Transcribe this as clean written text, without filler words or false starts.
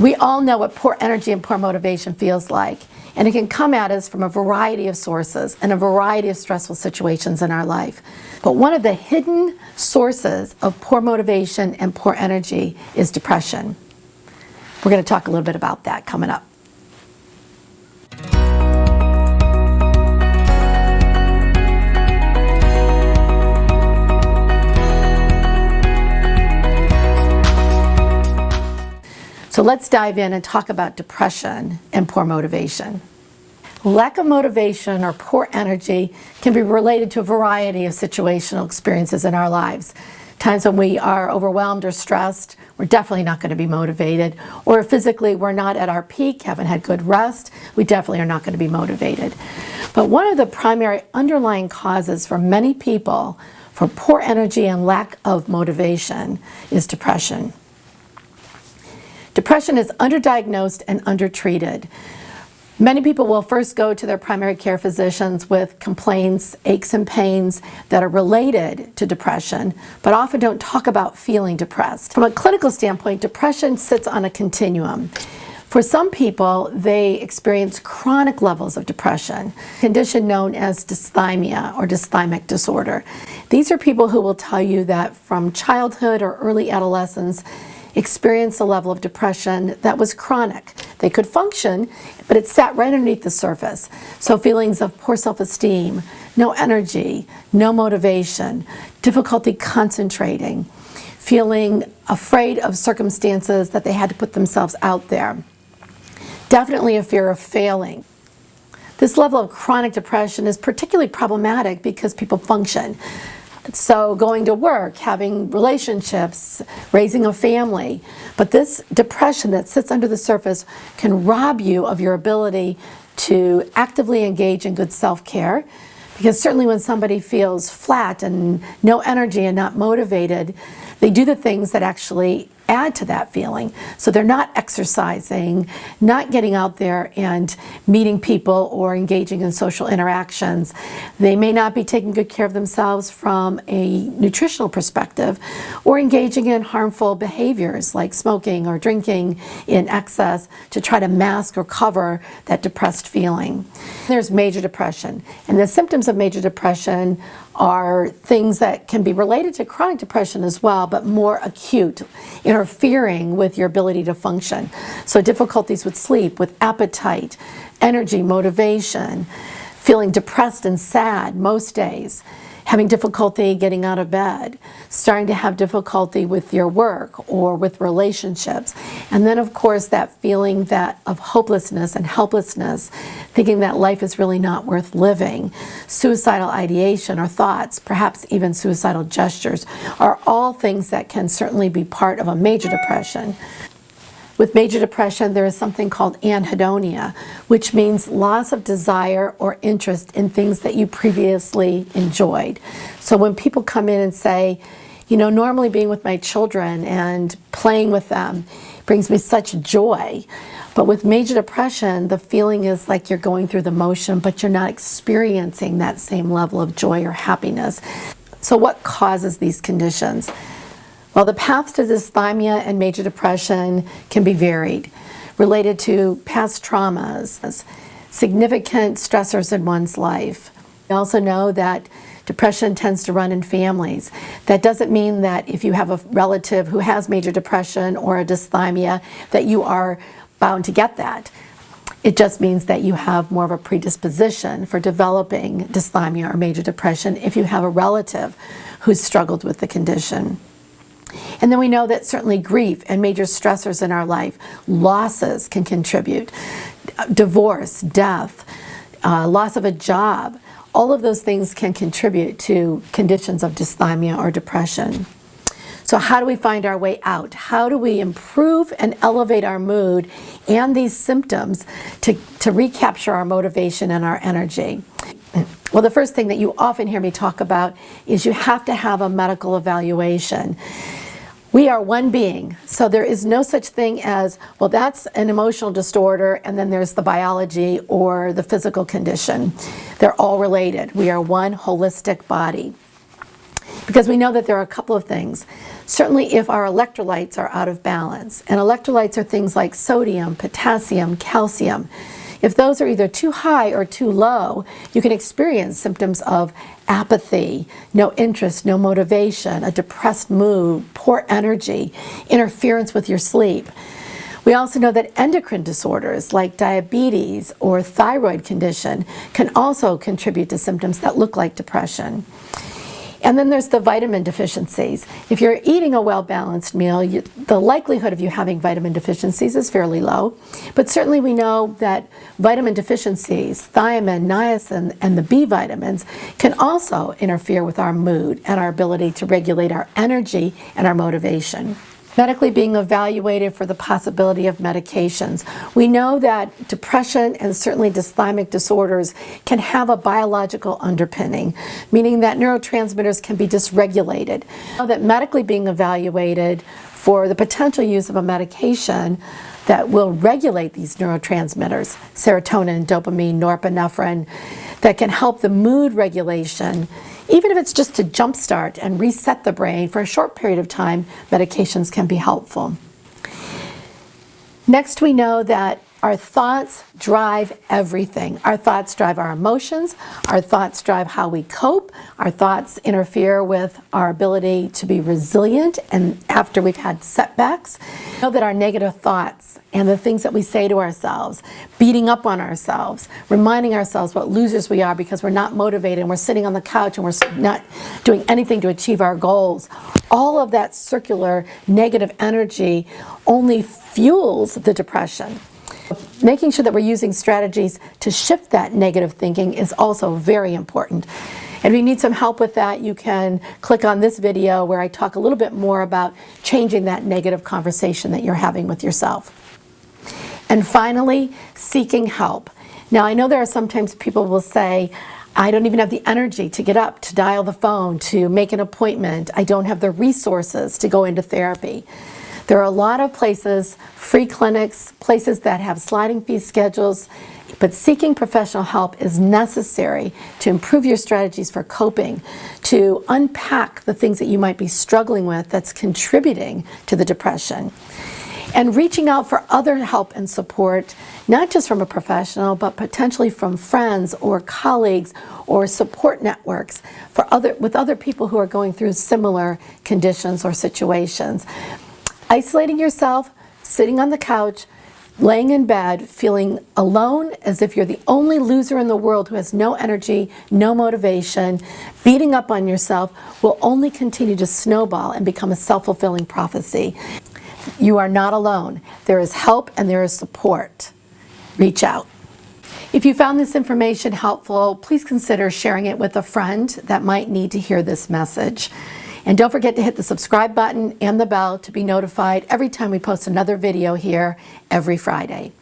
We all know what poor energy and poor motivation feels like, and it can come at us from a variety of sources and a variety of stressful situations in our life. But one of the hidden sources of poor motivation and poor energy is depression. We're going to talk a little bit about that coming up. So let's dive in and talk about depression and poor motivation. Lack of motivation or poor energy can be related to a variety of situational experiences in our lives. Times when we are overwhelmed or stressed, we're definitely not going to be motivated. Or physically we're not at our peak, haven't had good rest, we definitely are not going to be motivated. But one of the primary underlying causes for many people for poor energy and lack of motivation is depression. Depression is underdiagnosed and undertreated. Many people will first go to their primary care physicians with complaints, aches and pains that are related to depression, but often don't talk about feeling depressed. From a clinical standpoint, depression sits on a continuum. For some people, they experience chronic levels of depression, a condition known as dysthymia or dysthymic disorder. These are people who will tell you that from childhood or early adolescence, experience a level of depression that was chronic. They could function, but it sat right underneath the surface. So feelings of poor self-esteem, no energy, no motivation, difficulty concentrating, feeling afraid of circumstances that they had to put themselves out there. Definitely a fear of failing. This level of chronic depression is particularly problematic because people function. So going to work, having relationships, raising a family. But this depression that sits under the surface can rob you of your ability to actively engage in good self-care. Because certainly when somebody feels flat and no energy and not motivated, they do the things that actually add to that feeling. So they're not exercising, not getting out there and meeting people or engaging in social interactions. They may not be taking good care of themselves from a nutritional perspective or engaging in harmful behaviors like smoking or drinking in excess to try to mask or cover that depressed feeling. There's major depression, and the symptoms of major depression are things that can be related to chronic depression as well, but more acute, interfering with your ability to function. So difficulties with sleep, with appetite, energy, motivation, feeling depressed and sad most days, having difficulty getting out of bed, starting to have difficulty with your work or with relationships. And then of course that feeling that of hopelessness and helplessness, thinking that life is really not worth living, suicidal ideation or thoughts, perhaps even suicidal gestures, are all things that can certainly be part of a major depression. With major depression, there is something called anhedonia, which means loss of desire or interest in things that you previously enjoyed. So when people come in and say, you know, normally being with my children and playing with them brings me such joy, but with major depression, the feeling is like you're going through the motion, but you're not experiencing that same level of joy or happiness. So what causes these conditions? Well, the paths to dysthymia and major depression can be varied, related to past traumas, significant stressors in one's life. We also know that depression tends to run in families. That doesn't mean that if you have a relative who has major depression or a dysthymia that you are bound to get that. It just means that you have more of a predisposition for developing dysthymia or major depression if you have a relative who's struggled with the condition. And then we know that certainly grief and major stressors in our life, losses can contribute. Divorce, death, loss of a job, all of those things can contribute to conditions of dysthymia or depression. So how do we find our way out? How do we improve and elevate our mood and these symptoms to recapture our motivation and our energy? Well, the first thing that you often hear me talk about is you have to have a medical evaluation. We are one being, so there is no such thing as, well, that's an emotional disorder, and then there's the biology or the physical condition. They're all related. We are one holistic body. because we know that there are a couple of things. Certainly if our electrolytes are out of balance, and electrolytes are things like sodium, potassium, calcium. If those are either too high or too low, you can experience symptoms of apathy, no interest, no motivation, a depressed mood, poor energy, interference with your sleep. We also know that endocrine disorders like diabetes or thyroid condition can also contribute to symptoms that look like depression. And then there's the vitamin deficiencies. If you're eating a well-balanced meal, the likelihood of you having vitamin deficiencies is fairly low. But certainly we know that vitamin deficiencies, thiamine, niacin, and the B vitamins can also interfere with our mood and our ability to regulate our energy and our motivation. Medically being evaluated for the possibility of medications. We know that depression and certainly dysthymic disorders can have a biological underpinning, meaning that neurotransmitters can be dysregulated. We know that medically being evaluated for the potential use of a medication that will regulate these neurotransmitters, serotonin, dopamine, norepinephrine, that can help the mood regulation. Even if it's just to jumpstart and reset the brain for a short period of time, medications can be helpful. Next, we know that our thoughts drive everything. Our thoughts drive our emotions. Our thoughts drive how we cope. Our thoughts interfere with our ability to be resilient and after we've had setbacks. We know that our negative thoughts and the things that we say to ourselves, beating up on ourselves, reminding ourselves what losers we are because we're not motivated and we're sitting on the couch and we're not doing anything to achieve our goals. All of that circular negative energy only fuels the depression. Making sure that we're using strategies to shift that negative thinking is also very important. And if you need some help with that, you can click on this video where I talk a little bit more about changing that negative conversation that you're having with yourself. And finally, seeking help. Now, I know there are sometimes people will say, I don't even have the energy to get up, to dial the phone, to make an appointment. I don't have the resources to go into therapy. There are a lot of places, free clinics, places that have sliding fee schedules, but seeking professional help is necessary to improve your strategies for coping, to unpack the things that you might be struggling with that's contributing to the depression. And reaching out for other help and support, not just from a professional, but potentially from friends or colleagues or support networks with other people who are going through similar conditions or situations. Isolating yourself, sitting on the couch, laying in bed, feeling alone as if you're the only loser in the world who has no energy, no motivation, beating up on yourself will only continue to snowball and become a self-fulfilling prophecy. You are not alone. There is help and there is support. Reach out. If you found this information helpful, please consider sharing it with a friend that might need to hear this message. And don't forget to hit the subscribe button and the bell to be notified every time we post another video here every Friday.